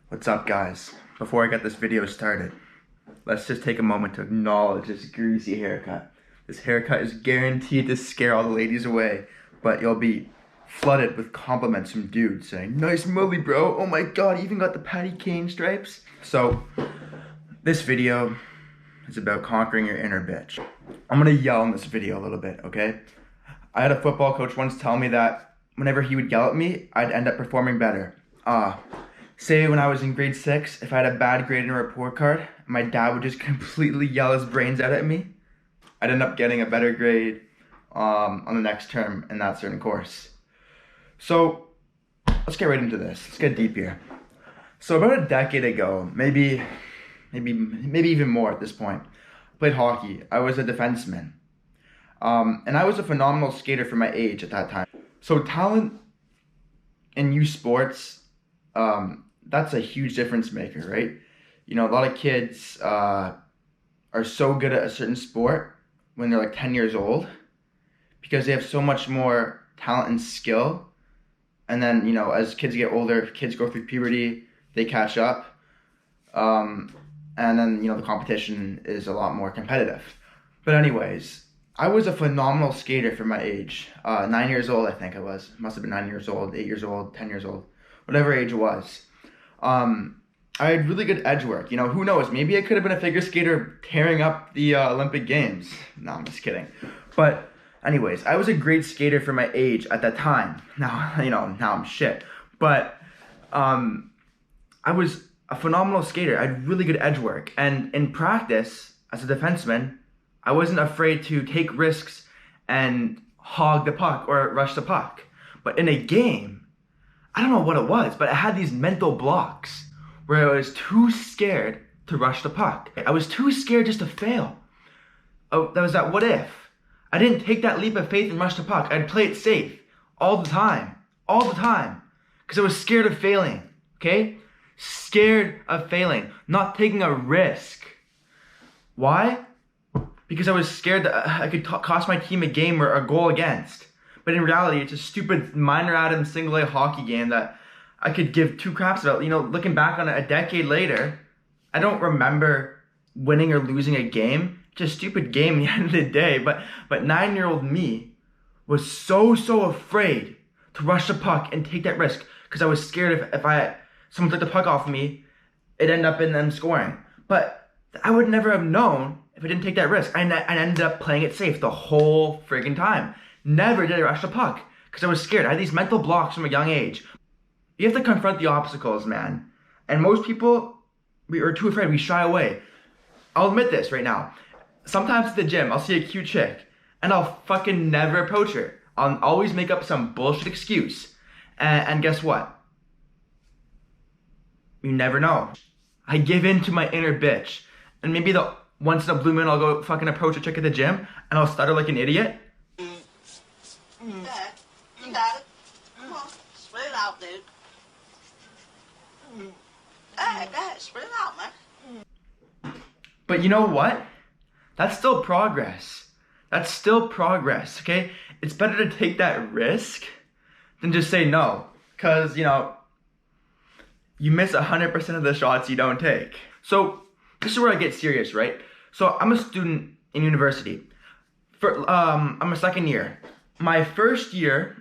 What's up, guys? Before I get this video started, let's just take a moment to acknowledge this greasy haircut. This haircut is guaranteed to scare all the ladies away, but you'll be flooded with compliments from dudes saying, "Nice mully, bro. Oh my god, you even got the patty cane stripes." So, this video is about conquering your inner bitch. I'm gonna yell in this video a little bit, okay? I had a football coach once tell me that whenever he would yell at me, I'd end up performing better. Say when I was in grade 6, if I had a bad grade in a report card, my dad would just completely yell his brains out at me, I'd end up getting a better grade on the next term in that certain course. So let's get right into this. Let's get deep here. So about a decade ago, maybe even more at this point, I played hockey. I was a defenseman. And I was a phenomenal skater for my age at that time. So talent in youth sports, that's a huge difference maker, right? You know, a lot of kids are so good at a certain sport when they're like 10 years old because they have so much more talent and skill. And then, you know, as kids get older, kids go through puberty, they catch up. And then, you know, the competition is a lot more competitive. But anyways, I was a phenomenal skater for my age. 9 years old, I think I was. Must have been 9 years old, 8 years old, 10 years old, whatever age it was. I had really good edge work. You know, who knows? Maybe I could have been a figure skater tearing up the Olympic Games. No, I'm just kidding. But anyways, I was a great skater for my age at that time. Now, you know, now I'm shit. But I was a phenomenal skater. I had really good edge work. And in practice, as a defenseman, I wasn't afraid to take risks and hog the puck or rush the puck. But in a game, I don't know what it was, but I had these mental blocks where I was too scared to rush the puck. I was too scared just to fail. Oh, that was that what if. I didn't take that leap of faith and rush the puck. I'd play it safe all the time, because I was scared of failing, okay? Scared of failing, not taking a risk. Why? Because I was scared that I could cost my team a game or a goal against. But in reality, it's a stupid minor atom single A hockey game that I could give two craps about. You know, looking back on it a decade later, I don't remember winning or losing a game. It's a stupid game at the end of the day. But 9-year-old me was so afraid to rush the puck and take that risk because I was scared if someone took the puck off me, it'd end up in them scoring. But I would never have known if I didn't take that risk. I ended up playing it safe the whole friggin' time. Never did I rush the puck because I was scared. I had these mental blocks from a young age. You have to confront the obstacles, man. And most people, we are too afraid. We shy away. I'll admit this right now. Sometimes at the gym, I'll see a cute chick and I'll fucking never approach her. I'll always make up some bullshit excuse. And guess what? You never know. I give in to my inner bitch. And maybe once in a blue moon, I'll go fucking approach a chick at the gym and I'll stutter like an idiot. Dad, you got it. Come on, spit it out, dude. Dad, spit it out, man. But you know what? That's still progress. That's still progress, okay? It's better to take that risk than just say no. Because, you know, you miss 100% of the shots you don't take. So, this is where I get serious, right? So, I'm a student in university. I'm a second year. My first semester,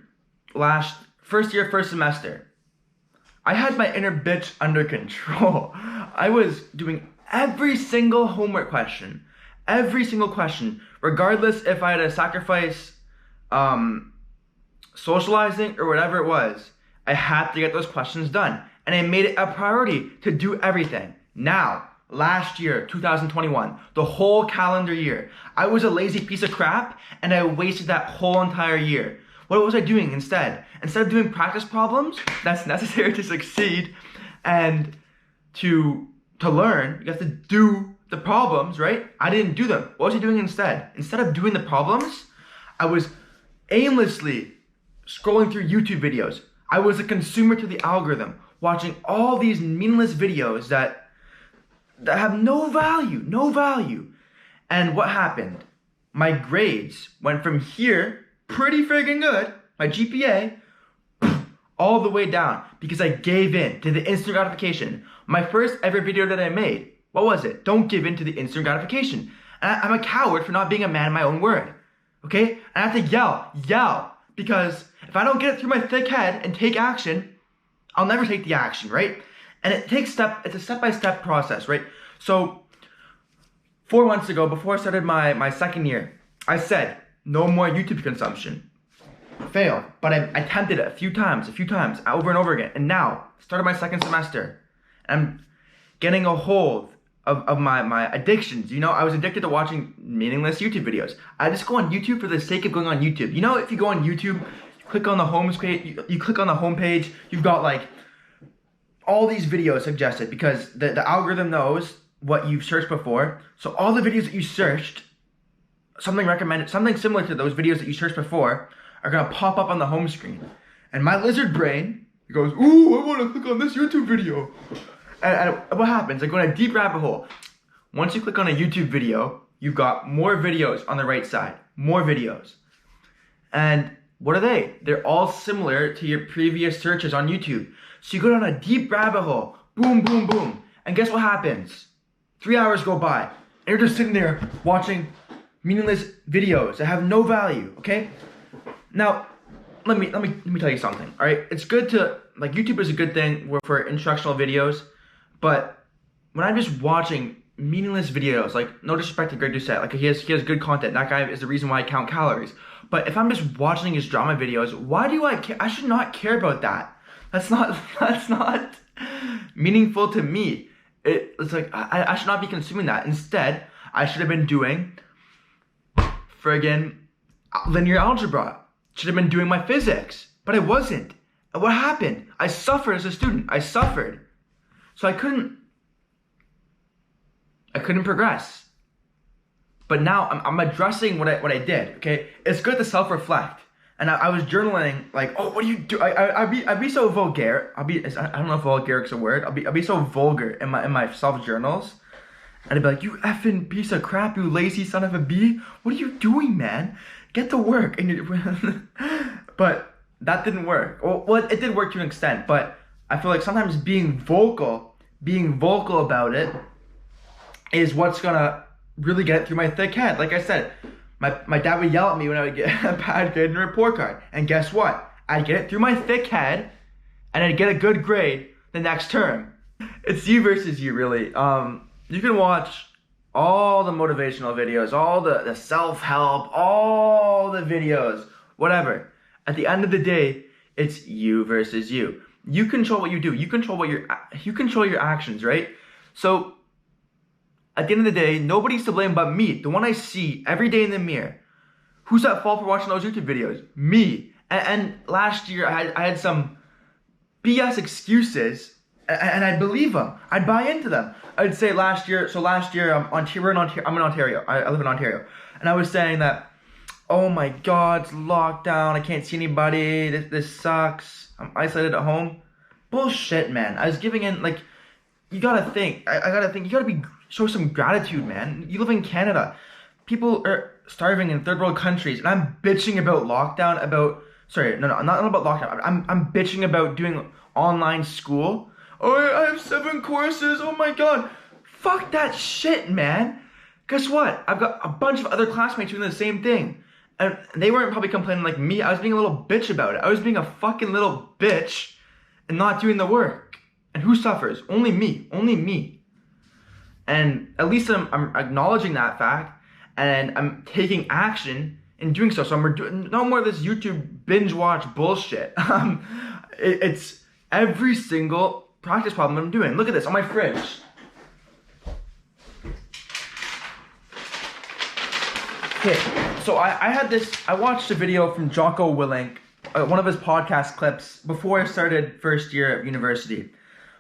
I had my inner bitch under control. I was doing every single homework question, regardless if I had to sacrifice socializing or whatever it was. I had to get those questions done. And I made it a priority to do everything. Now, last year, 2021, the whole calendar year, I was a lazy piece of crap and I wasted that whole entire year. What was I doing instead? Instead of doing practice problems that's necessary to succeed and to learn, you have to do the problems, right? I didn't do them. What was I doing instead? Instead of doing the problems, I was aimlessly scrolling through YouTube videos. I was a consumer to the algorithm, watching all these meaningless videos that have no value. And what happened? My grades went from here, pretty friggin' good, my GPA, all the way down because I gave in to the instant gratification. My first ever video that I made, what was it? Don't give in to the instant gratification. And I'm a coward for not being a man of my own word. Okay? I have to yell, because if I don't get it through my thick head and take action, I'll never take the action, right? And it's a step-by-step process, right? So 4 months ago, before I started my second year, I said, no more YouTube consumption. Failed, but I attempted it a few times, over and over again. And now, started my second semester, I'm getting a hold of my addictions. You know, I was addicted to watching meaningless YouTube videos. I just go on YouTube for the sake of going on YouTube. You know, if you go on YouTube, you click on the you click on the homepage, you've got like all these videos suggested because the algorithm knows what you've searched before. So all the videos that you searched, something similar to those videos that you searched before, are gonna pop up on the home screen. And my lizard brain goes, ooh, I wanna click on this YouTube video. And what happens? I go in a deep rabbit hole. Once you click on a YouTube video, you've got more videos on the right side, more videos. And what are they? They're all similar to your previous searches on YouTube. So you go down a deep rabbit hole, boom, boom, boom. And guess what happens? 3 hours go by, and you're just sitting there watching meaningless videos that have no value, okay? Now, let me tell you something, all right? It's good to, like, YouTube is a good thing for instructional videos, but when I'm just watching meaningless videos, like, no disrespect to Greg Doucette, like, he has good content. That guy is the reason why I count calories. But if I'm just watching his drama videos, why do I care? I should not care about that. That's not meaningful to me. It's like, I should not be consuming that. Instead, I should have been doing friggin' linear algebra. Should have been doing my physics, but I wasn't. And what happened? I suffered as a student. I suffered. So I couldn't progress. But now I'm addressing what I did, okay? It's good to self-reflect. And I was journaling, like, oh, what do you do? I'd be so vulgar. I don't know if vulgar is a word. I'd be so vulgar in my self-journals. And I'd be like, you effing piece of crap, you lazy son of a bee. What are you doing, man? Get to work. And but that didn't work. Well, it did work to an extent, but I feel like sometimes being vocal about it is what's gonna really get it through my thick head. Like I said, my dad would yell at me when I would get a bad grade in a report card. And guess what? I'd get it through my thick head and I'd get a good grade the next term. It's you versus you, really. You can watch all the motivational videos, all the self-help, all the videos, whatever. At the end of the day, it's you versus you. You control what you do. You control your actions, right? So at the end of the day, nobody's to blame but me, the one I see every day in the mirror. Who's at fault for watching those YouTube videos? Me. And last year, I had some BS excuses, and I'd believe them. I'd buy into them. I'd say last year, I'm in Ontario. I live in Ontario. And I was saying that, oh my God, it's lockdown. I can't see anybody. This sucks. I'm isolated at home. Bullshit, man. I was giving in, like, you gotta think. I gotta think. You gotta show some gratitude, man. You live in Canada. People are starving in third world countries, and I'm bitching about lockdown. Not about lockdown. I'm bitching about doing online school. Oh, I have 7 courses. Oh my God. Fuck that shit, man. Guess what? I've got a bunch of other classmates doing the same thing, and they weren't probably complaining like me. I was being a little bitch about it. I was being a fucking little bitch and not doing the work. And who suffers? Only me. Only me. And at least I'm acknowledging that fact, and I'm taking action in doing so. So I'm doing no more of this YouTube binge watch bullshit. It's every single practice problem I'm doing. Look at this on my fridge. Okay, so I watched a video from Jocko Willink, one of his podcast clips before I started first year at university.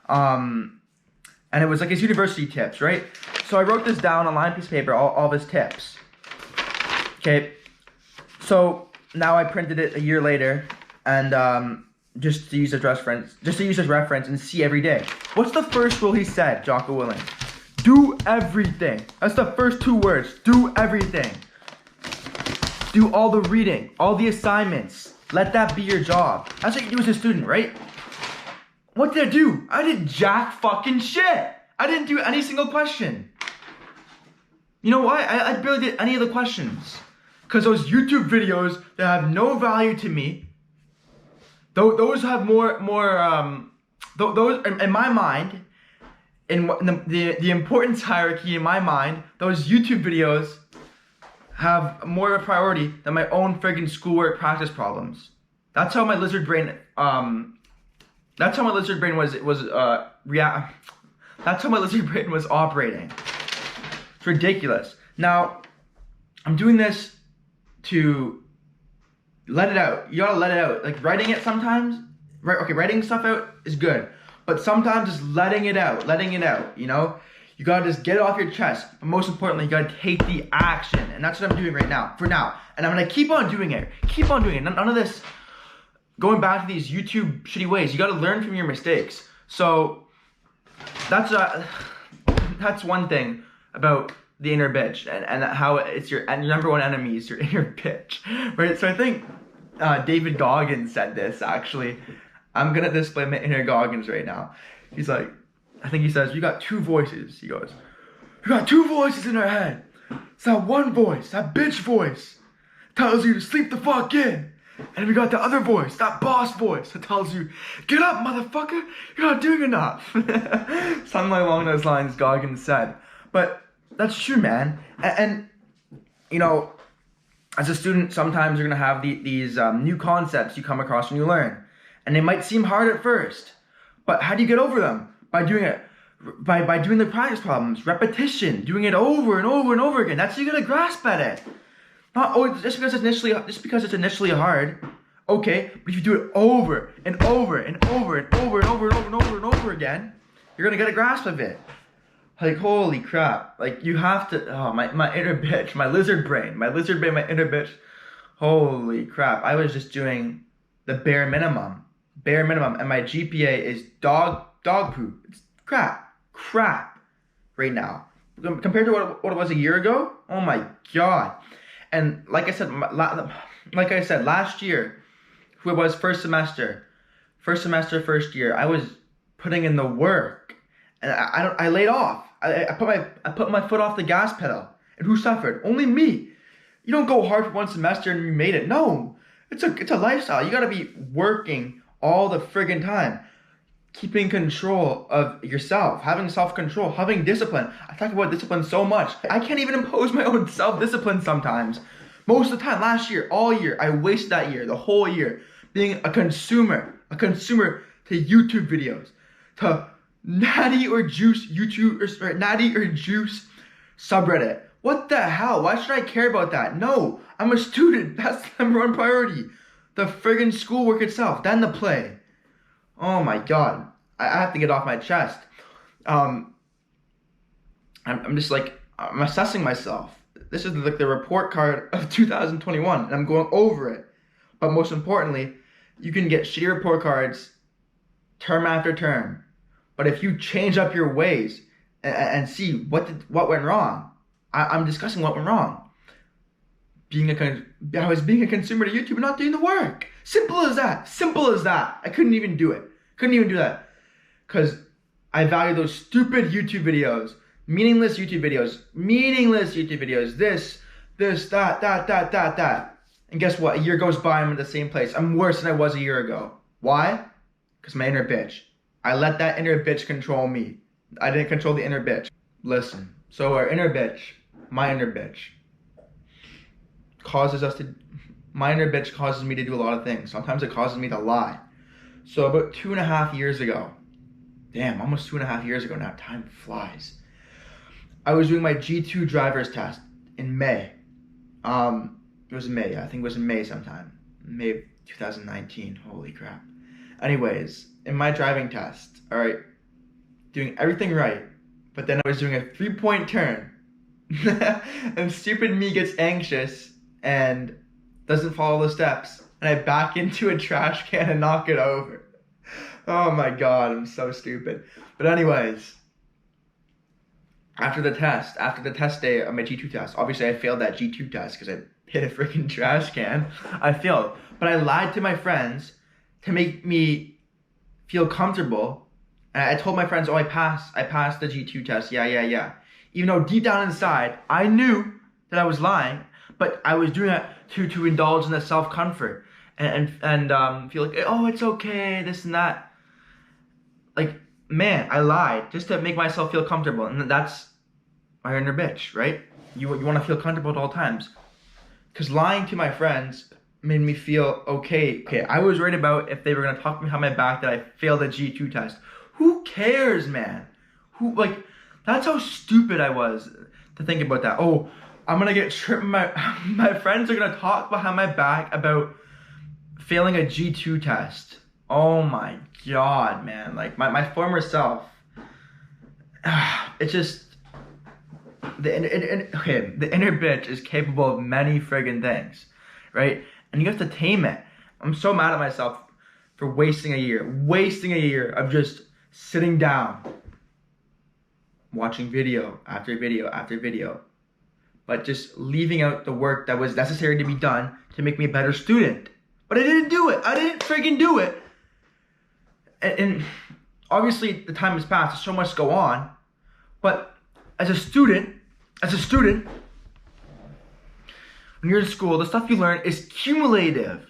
And it was like his university tips, right? So I wrote this down on a lined piece of paper, all of his tips. Okay, so now I printed it a year later, and just to use as reference and see every day. What's the first rule he said, Jocko Willink? Do everything. That's the first 2 words. Do everything. Do all the reading, all the assignments, Let that be your job. That's what you do as a student, right? What did I do? I did jack fucking shit. I didn't do any single question. You know why? I barely did any of the questions. Because those YouTube videos that have no value to me, those have those in my mind, in the importance hierarchy in my mind, those YouTube videos have more of a priority than my own friggin' schoolwork practice problems. That's how my lizard brain that's how my lizard brain was operating. It's ridiculous. Now, I'm doing this to let it out. You gotta let it out. Like writing it sometimes, right? Okay, writing stuff out is good, but sometimes just letting it out, you know? You gotta just get it off your chest. But most importantly, you gotta take the action. And that's what I'm doing right now, for now. And I'm gonna keep on doing it. None of this going back to these YouTube shitty ways. You gotta learn from your mistakes. So that's one thing about the inner bitch and how it's your number one enemy is your inner bitch, right? So I think David Goggins said this, actually. I'm gonna display my inner Goggins right now. He's like, I think he says, you got two voices. He goes, you got two voices in our head. It's that one voice, that bitch voice, tells you to sleep the fuck in. And we got the other voice, that boss voice, that tells you, get up, motherfucker, you're not doing enough. Something along those lines, Goggins said. But that's true, man. And you know, as a student, sometimes you're gonna have these new concepts you come across when you learn. And they might seem hard at first, but how do you get over them? By doing it, by doing the practice problems, repetition, doing it over and over and over again. That's how you get a grasp at it. Not just because it's initially hard, okay, but if you do it over and over and over and over and over and over and over and over again, you're gonna get a grasp of it. Like, holy crap. Like, you have to, my inner bitch, my lizard brain, my inner bitch. Holy crap. I was just doing the bare minimum, and my GPA is dog poop. It's crap right now. Compared to what it was a year ago, oh my God. And like I said, last year, who it was first year, I was putting in the work, and I laid off. I put my foot off the gas pedal, and who suffered? Only me. You don't go hard for one semester and you made it. No, it's a lifestyle. You gotta be working all the friggin' time, keeping control of yourself, having self-control, having discipline. I talk about discipline so much. I can't even impose my own self-discipline sometimes. Most of the time, last year, all year, I wasted that year, the whole year, being a consumer to YouTube videos, to Natty or Juice subreddit. What the hell? Why should I care about that? No, I'm a student. That's the number one priority. The friggin' schoolwork itself, then the play. Oh my God, I have to get off my chest. I'm just like, I'm assessing myself. This is like the report card of 2021, and I'm going over it. But most importantly, you can get shitty report cards term after term. But if you change up your ways and see what went wrong, I'm discussing what went wrong. I was being a consumer to YouTube and not doing the work. Simple as that. I couldn't even do it. Couldn't even do that. Because I value those stupid YouTube videos. Meaningless YouTube videos. This, that. And guess what? A year goes by, I'm in the same place. I'm worse than I was a year ago. Why? Because my inner bitch. I let that inner bitch control me. I didn't control the inner bitch. Listen. So our inner bitch, my inner bitch, my inner bitch causes me to do a lot of things. Sometimes it causes me to lie. So about 2.5 years ago, almost 2.5 years ago now, time flies. I was doing my G2 driver's test in May. It was May, I think it was in May sometime. May of 2019, holy crap. Anyways, in my driving test, all right, doing everything right, but then I was doing a 3-point turn, and stupid me gets anxious and doesn't follow the steps, and I back into a trash can and knock it over. Oh my God, I'm so stupid. But anyways, after the test day of my G2 test, obviously I failed that G2 test because I hit a freaking trash can. I failed. But I lied to my friends to make me feel comfortable. And I told my friends, oh, I passed the G2 test. Yeah. Even though deep down inside, I knew that I was lying, but I was doing it to indulge in the self-comfort and feel like, oh, it's okay, this and that. Like, man, I lied just to make myself feel comfortable. And that's my inner bitch, right? You want to feel comfortable at all times. Because lying to my friends made me feel okay. I was worried about if they were going to talk behind my back that I failed the G2 test. Who cares, man? That's how stupid I was to think about that. Oh, I'm going to get tripped. My friends are going to talk behind my back about failing a G2 test. Oh my God, man. Like, my former self, it's just, the inner bitch is capable of many friggin' things, right? And you have to tame it. I'm so mad at myself for wasting a year of just sitting down, watching video after video after video, but just leaving out the work that was necessary to be done to make me a better student. But I didn't do it. I didn't friggin' do it. And obviously the time has passed. There's so much to go on. But as a student, when you're in school, the stuff you learn is cumulative.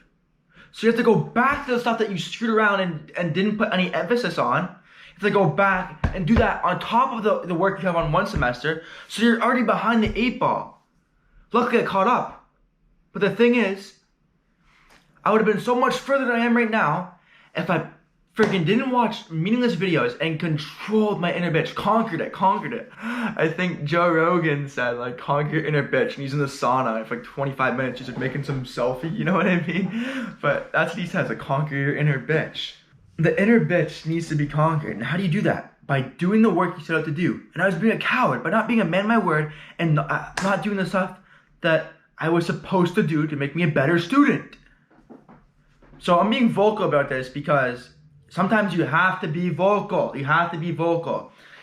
So you have to go back to the stuff that you screwed around and didn't put any emphasis on. You have to go back and do that on top of the work you have on one semester. So you're already behind the 8 ball. Luckily I caught up. But the thing is, I would have been so much further than I am right now if I freaking didn't watch meaningless videos and controlled my inner bitch, conquered it. I think Joe Rogan said, like, conquer your inner bitch, and he's in the sauna for like 25 minutes, just like making some selfie, you know what I mean? But that's what he says, like, conquer your inner bitch. The inner bitch needs to be conquered, and how do you do that? By doing the work you set out to do. And I was being a coward, by not being a man of my word, and not doing the stuff that I was supposed to do to make me a better student. So I'm being vocal about this because sometimes you have to be vocal.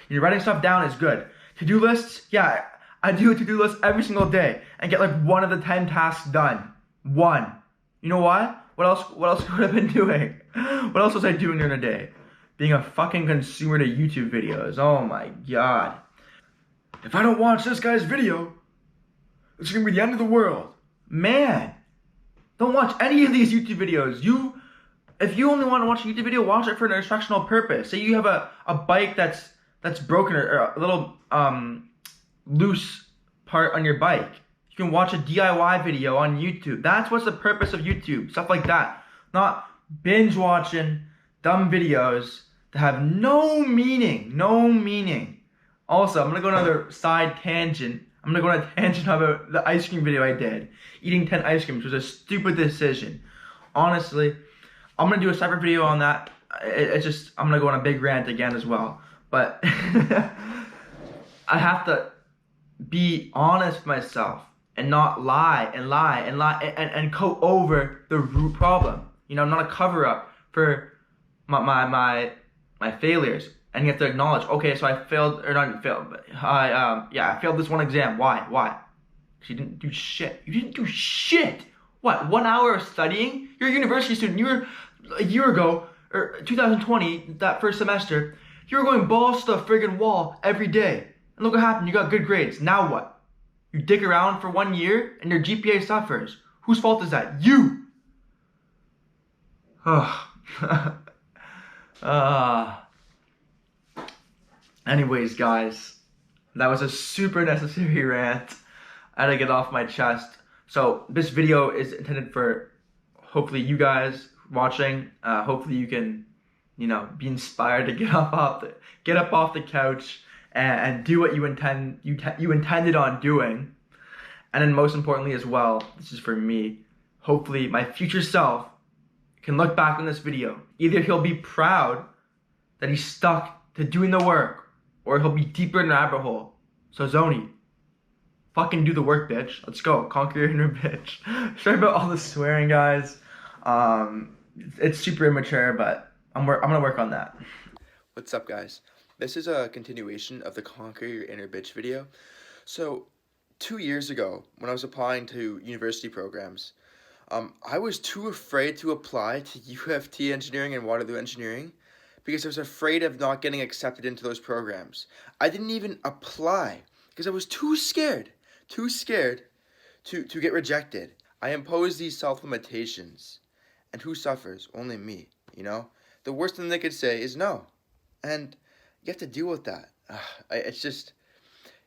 Writing stuff down is good. To-do lists, yeah, I do a to-do list every single day and get like 1 of the 10 tasks done. 1. You know why? What else could I have been doing? What else was I doing during the day? Being a fucking consumer to YouTube videos. Oh my God. If I don't watch this guy's video, it's gonna be the end of the world. Man, don't watch any of these YouTube videos. If you only want to watch a YouTube video, watch it for an instructional purpose. Say you have a bike that's broken or a little loose part on your bike. You can watch a DIY video on YouTube. That's what's the purpose of YouTube. Stuff like that. Not binge watching dumb videos that have no meaning. Also, I'm going to go on another side tangent. I'm going to go on a tangent about the ice cream video I did. Eating 10 ice creams was a stupid decision. Honestly, I'm going to do a separate video on that. I'm going to go on a big rant again as well. But I have to be honest with myself and not lie and go over the root problem. You know, not a cover up for my failures. And you have to acknowledge, okay, so I failed, or not failed, but I failed this one exam. Why? Because you didn't do shit. You didn't do shit. What, 1 hour of studying? You're a university student. You were, a year ago, or 2020, that first semester, you were going balls to the friggin' wall every day. And look what happened, you got good grades. Now what? You dick around for 1 year and your GPA suffers. Whose fault is that? You! Anyways, guys, that was a super necessary rant. I had to get off my chest. So this video is intended for hopefully you guys watching. Hopefully you can, be inspired to get up off the couch and do what you intended on doing. And then most importantly as well, this is for me. Hopefully my future self can look back on this video. Either he'll be proud that he stuck to doing the work, or he'll be deeper in the rabbit hole. So Zoni, fucking do the work, bitch. Let's go. Conquer your inner bitch. Sorry about all the swearing, guys. It's super immature, but I'm gonna work on that. What's up, guys? This is a continuation of the Conquer Your Inner Bitch video. So 2 years ago, when I was applying to university programs, I was too afraid to apply to UFT engineering and Waterloo engineering because I was afraid of not getting accepted into those programs. I didn't even apply because I was too scared to get rejected. I imposed these self-limitations. And who suffers? Only me, you know? The worst thing they could say is no. And you have to deal with that. It's just,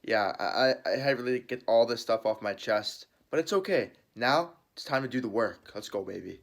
yeah, I had to really get all this stuff off my chest. But it's okay. Now, it's time to do the work. Let's go, baby.